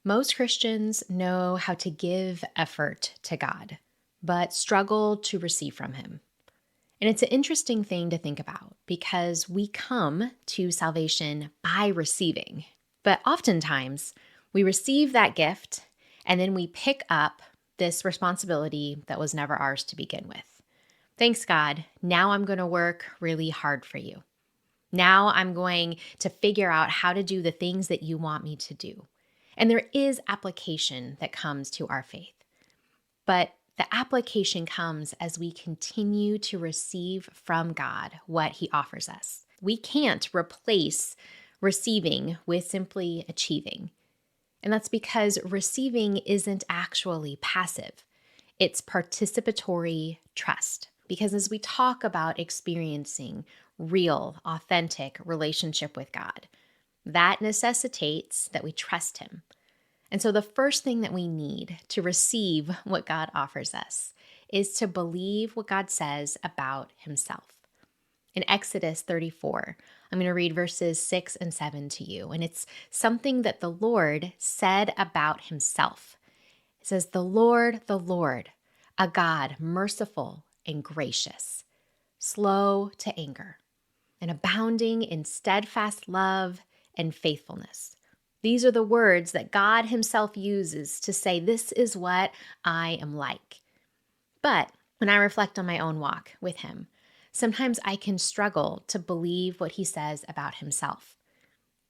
Most Christians know how to give effort to God, but struggle to receive from Him. And it's an interesting thing to think about because we come to salvation by receiving. But oftentimes, we receive that gift and then we pick up this responsibility that was never ours to begin with. Thanks, God. Now I'm going to work really hard for you. Now I'm going to figure out how to do the things that you want me to do. And there is application that comes to our faith. But the application comes as we continue to receive from God what He offers us. We can't replace receiving with simply achieving. And that's because receiving isn't actually passive. It's participatory trust. Because as we talk about experiencing real, authentic relationship with God, that necessitates that we trust Him. And so the first thing that we need to receive what God offers us is to believe what God says about Himself. In Exodus 34, I'm going to read verses 6 and 7 to you, and it's something that the Lord said about Himself. It says, the Lord, a God merciful and gracious, slow to anger, and abounding in steadfast love and faithfulness. These are the words that God Himself uses to say, this is what I am like. But when I reflect on my own walk with Him, sometimes I can struggle to believe what He says about Himself.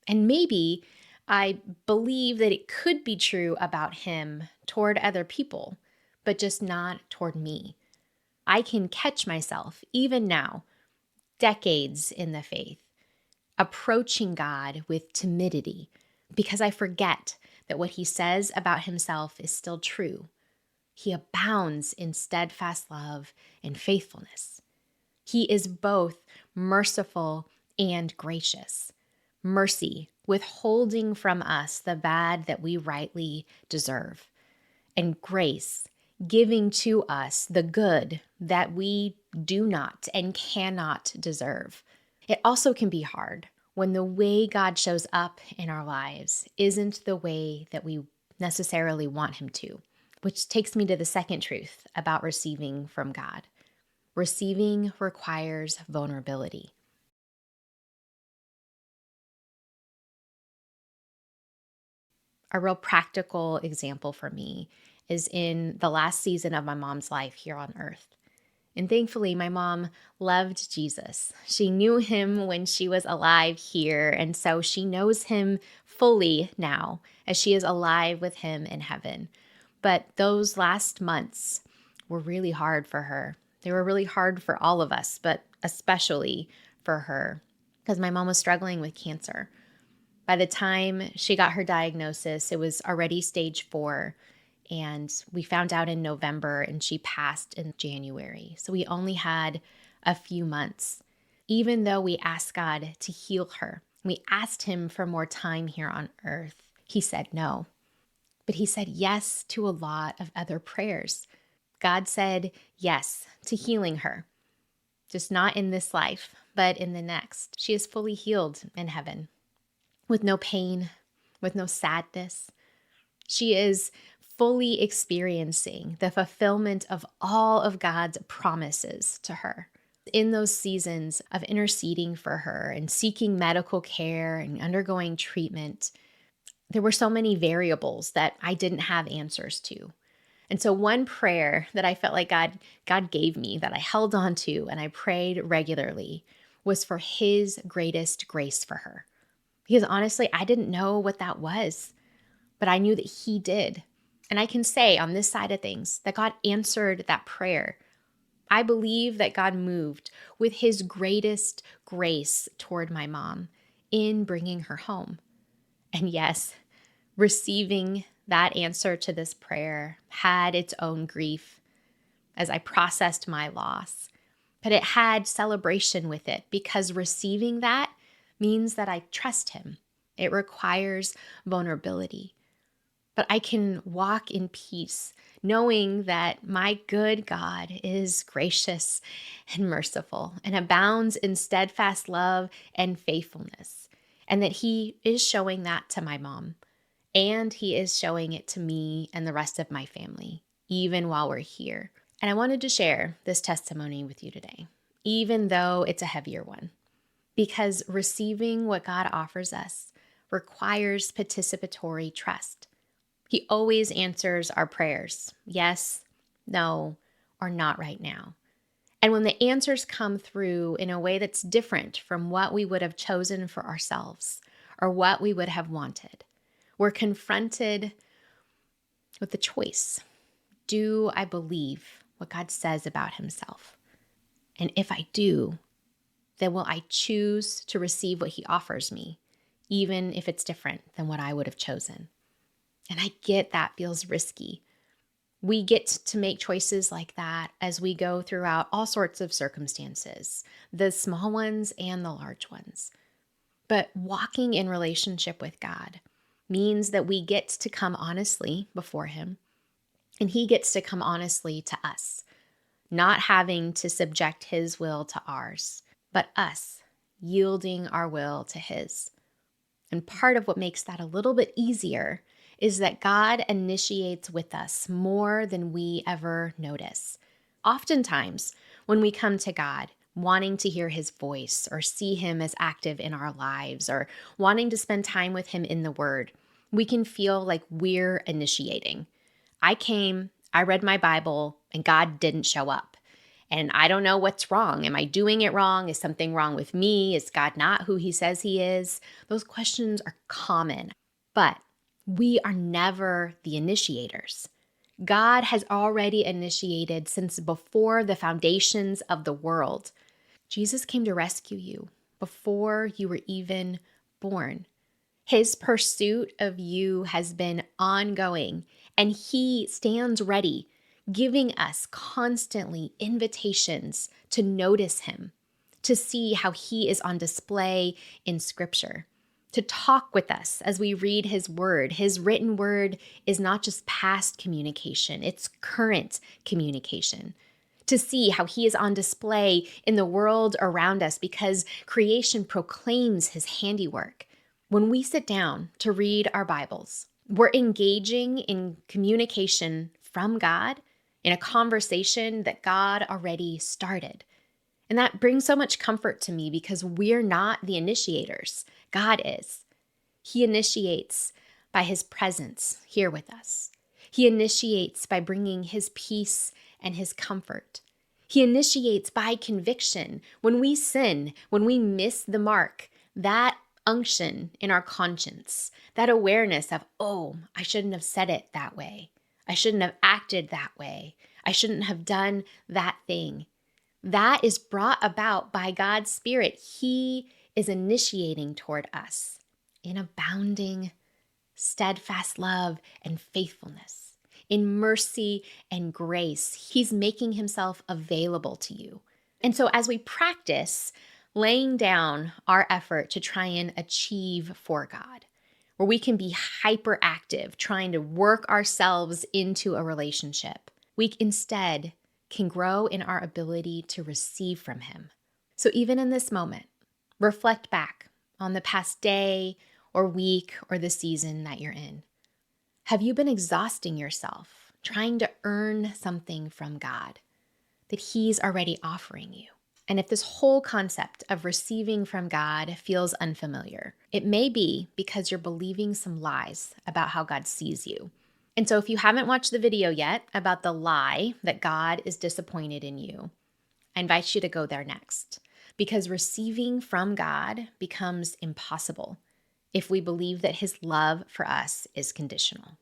And maybe I believe that it could be true about Him toward other people, but just not toward me. I can catch myself, even now, decades in the faith, approaching God with timidity because I forget that what He says about Himself is still true. He abounds in steadfast love and faithfulness. He is both merciful and gracious. Mercy, withholding from us the bad that we rightly deserve, and grace, giving to us the good that we do not and cannot deserve. It also can be hard when the way God shows up in our lives isn't the way that we necessarily want Him to, which takes me to the second truth about receiving from God. Receiving requires vulnerability. A real practical example for me is in the last season of my mom's life here on earth. And thankfully, my mom loved Jesus. She knew Him when she was alive here, and so she knows Him fully now as she is alive with Him in heaven. But those last months were really hard for her. They were really hard for all of us, but especially for her, because my mom was struggling with cancer. By the time she got her diagnosis, it was already stage 4. And we found out in November and she passed in January. So we only had a few months. Even though we asked God to heal her, we asked Him for more time here on earth, He said no. But He said yes to a lot of other prayers. God said yes to healing her, just not in this life, but in the next. She is fully healed in heaven with no pain, with no sadness. She is fully experiencing the fulfillment of all of God's promises to her. In those seasons of interceding for her and seeking medical care and undergoing treatment, there were so many variables that I didn't have answers to. And so one prayer that I felt like God gave me that I held on to and I prayed regularly was for His greatest grace for her. Because honestly, I didn't know what that was, but I knew that He did. And I can say on this side of things that God answered that prayer. I believe that God moved with His greatest grace toward my mom in bringing her home. And yes, receiving that answer to this prayer had its own grief as I processed my loss. But it had celebration with it because receiving that means that I trust Him. It requires vulnerability. But I can walk in peace, knowing that my good God is gracious and merciful and abounds in steadfast love and faithfulness, and that He is showing that to my mom. And He is showing it to me and the rest of my family, even while we're here. And I wanted to share this testimony with you today, even though it's a heavier one, because receiving what God offers us requires participatory trust. He always answers our prayers, yes, no, or not right now. And when the answers come through in a way that's different from what we would have chosen for ourselves or what we would have wanted, we're confronted with the choice. Do I believe what God says about Himself? And if I do, then will I choose to receive what He offers me, even if it's different than what I would have chosen? And I get that feels risky. We get to make choices like that as we go throughout all sorts of circumstances, the small ones and the large ones. But walking in relationship with God means that we get to come honestly before Him, and He gets to come honestly to us, not having to subject His will to ours, but us yielding our will to His. And part of what makes that a little bit easier is that God initiates with us more than we ever notice. Oftentimes, when we come to God, wanting to hear His voice or see Him as active in our lives or wanting to spend time with Him in the Word, we can feel like we're initiating. I came, I read my Bible, and God didn't show up. And I don't know what's wrong. Am I doing it wrong? Is something wrong with me? Is God not who He says He is? Those questions are common, but we are never the initiators. God has already initiated since before the foundations of the world. Jesus came to rescue you before you were even born. His pursuit of you has been ongoing, and He stands ready, giving us constantly invitations to notice Him, to see how He is on display in Scripture, to talk with us as we read His Word. His written Word is not just past communication, it's current communication. To see how He is on display in the world around us because creation proclaims His handiwork. When we sit down to read our Bibles, we're engaging in communication from God in a conversation that God already started. And that brings so much comfort to me because we're not the initiators. God is. He initiates by His presence here with us. He initiates by bringing His peace and His comfort. He initiates by conviction. When we sin, when we miss the mark, that unction in our conscience, that awareness of, oh, I shouldn't have said it that way. I shouldn't have acted that way. I shouldn't have done that thing. That is brought about by God's Spirit. He is initiating toward us in abounding, steadfast love and faithfulness, in mercy and grace. He's making Himself available to you. And so as we practice laying down our effort to try and achieve for God, where we can be hyperactive, trying to work ourselves into a relationship, we instead can grow in our ability to receive from Him. So even in this moment, reflect back on the past day or week or the season that you're in. Have you been exhausting yourself trying to earn something from God that He's already offering you? And if this whole concept of receiving from God feels unfamiliar, it may be because you're believing some lies about how God sees you. And so if you haven't watched the video yet about the lie that God is disappointed in you, I invite you to go there next, because receiving from God becomes impossible if we believe that His love for us is conditional.